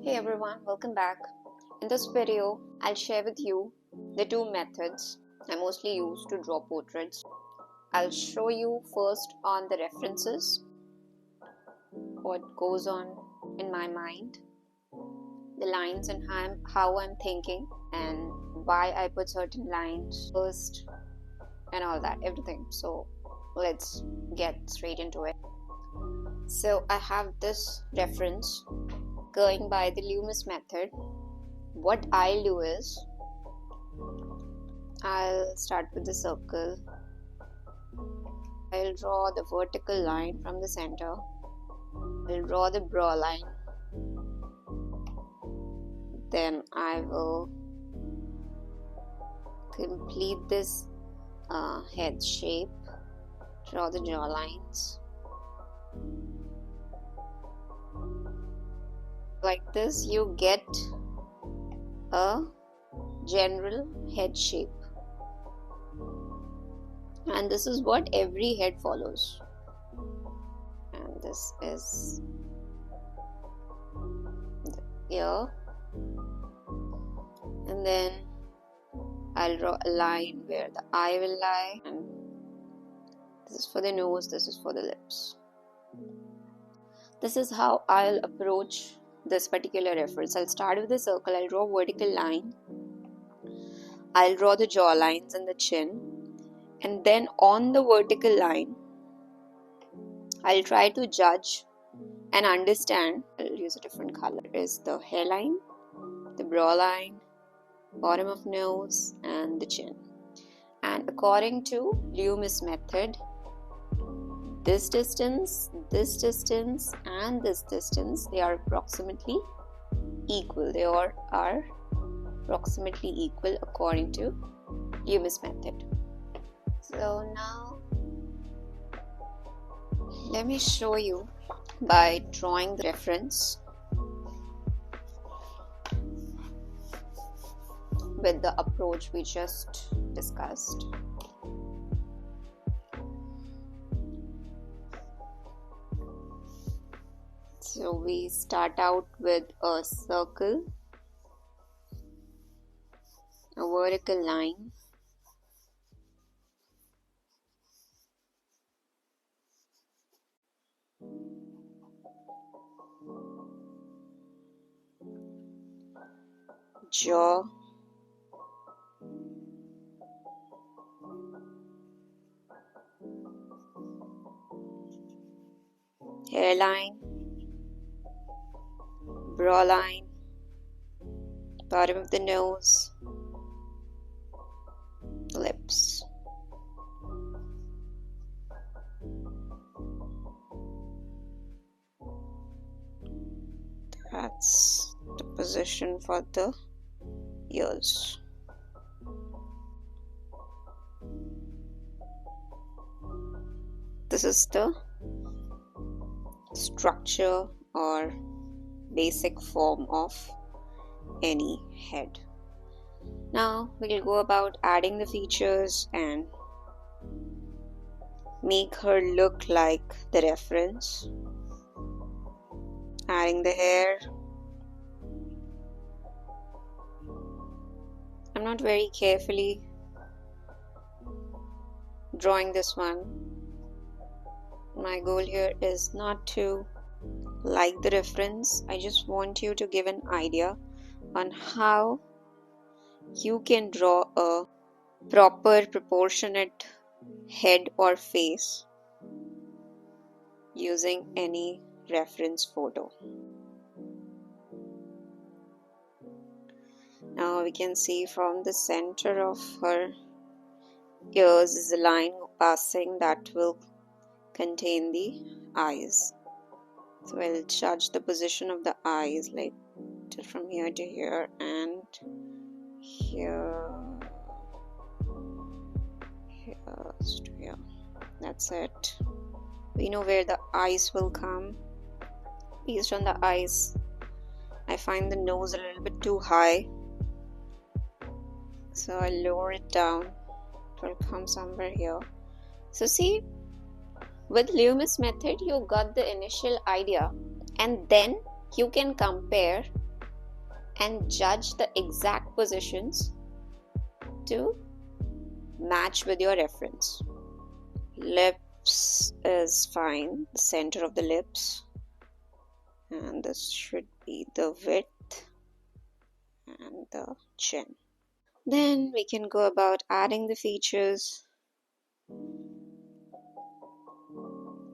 Hey everyone, welcome back. In this video, I'll share with you the two methods I mostly use to draw portraits. I'll show you first on the references, what goes on in my mind, the lines and how I'm thinking, and why I put certain lines first, and all that, everything. So let's get straight into it. So I have this reference going by the Loomis method. What I'll do is I'll start with the circle. I'll draw the vertical line from the center. I'll draw the brow line. Then I will complete this head shape. Draw the jaw lines. Like this, you get a general head shape, and this is what every head follows. And this is the ear, and then I'll draw a line where the eye will lie, and this is for the nose, this is for the lips. This is how I'll approach this particular reference. I'll start with the circle. I'll draw a vertical line. I'll draw the jaw lines and the chin, and then on the vertical line I'll try to judge and understand. I'll use a different color. Is the hairline, the brow line, bottom of nose, and the chin. And according to Loomis method, this distance, and this distance, they are approximately equal. They are approximately equal according to Loomis method. So now let me show you by drawing the reference with the approach we just discussed. So we start out with a circle, a vertical line, jaw, hairline, brow line, bottom of the nose, lips. That's the position for the ears. This is the structure or basic form of any head. Now we'll go about adding the features and make her look like the reference. Adding the hair. I'm not very carefully drawing this one. My goal here is not to like the reference. I just want you to give an idea on how you can draw a proper proportionate head or face using any reference photo. Now we can see from the center of her ears is a line passing that will contain the eyes. So I'll judge the position of the eyes, like from here to here and here to here. That's it. We know where the eyes will come. Based on the eyes, I find the nose a little bit too high, so I lower it down. It will come somewhere here. So see, with Loomis method you got the initial idea, and then you can compare and judge the exact positions to match with your reference. Lips is fine, the center of the lips, and this should be the width and the chin. Then we can go about adding the features.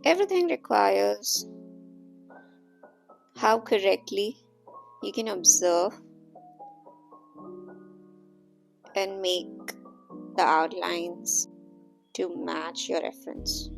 Everything requires how correctly you can observe and make the outlines to match your reference.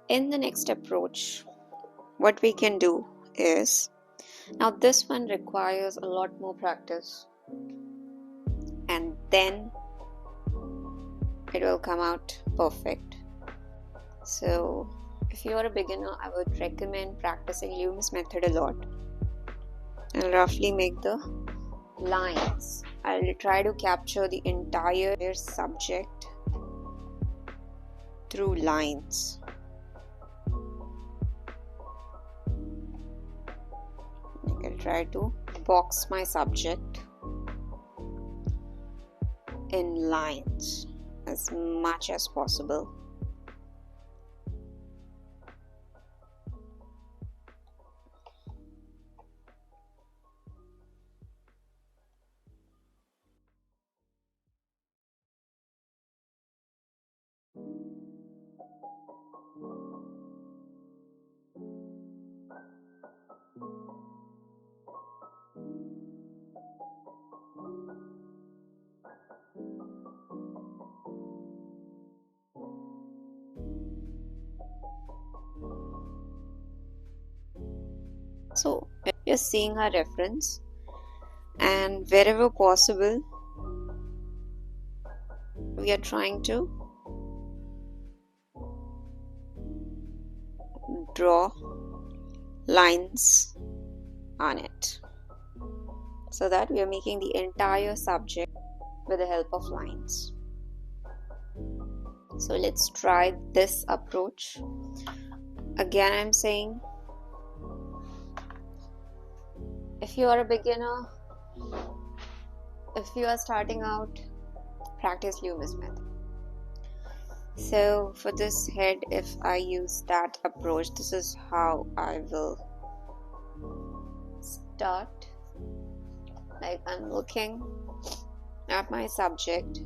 In the next approach, what we can do is, now this one requires a lot more practice, and then it will come out perfect. So if you are a beginner, I would recommend practicing Loomis method a lot. I'll roughly make the lines. I'll try to capture the entire subject through lines. I'll try to box my subject in lines as much as possible. So we're seeing our reference, and wherever possible we are trying to draw lines on it, so that we are making the entire subject with the help of lines. So let's try this approach. Again, I'm saying, if you are a beginner, if you are starting out, practice Loomis method. So for this head, if I use that approach, this is how I will start. Like, I'm looking at my subject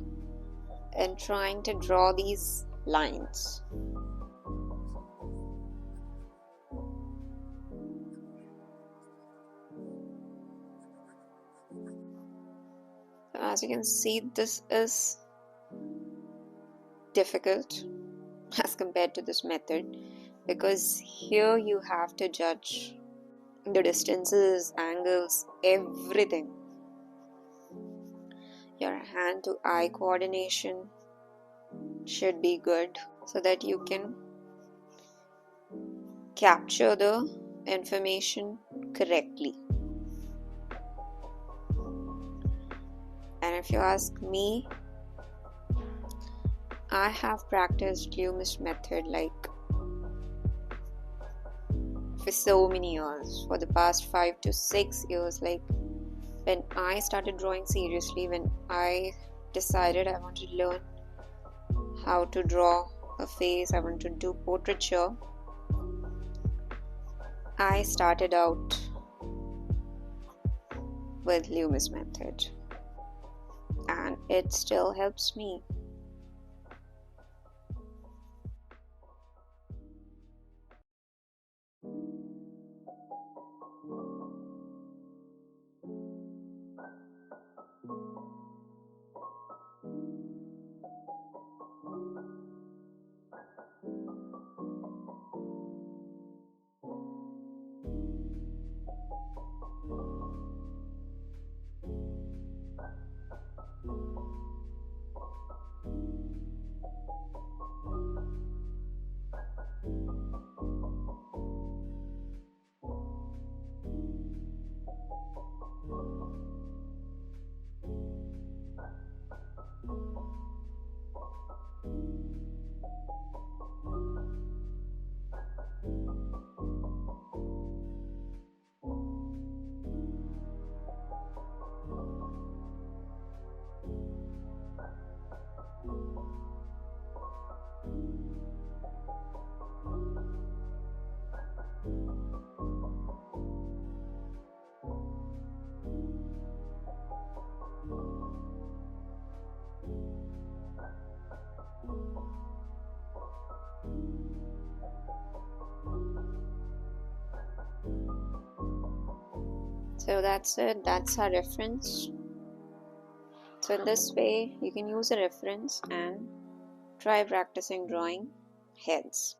and trying to draw these lines. So as you can see, this is difficult as compared to this method, because here you have to judge the distances, angles, everything. Your hand to eye coordination should be good so that you can capture the information correctly. And if you ask me, I have practiced Loomis method like for so many years, for the past 5 to 6 years. Like when I started drawing seriously, when I decided I want to learn how to draw a face, I want to do portraiture, I started out with Loomis method, and it still helps me. So that's it, that's our reference. So in this way you can use a reference and try practicing drawing heads.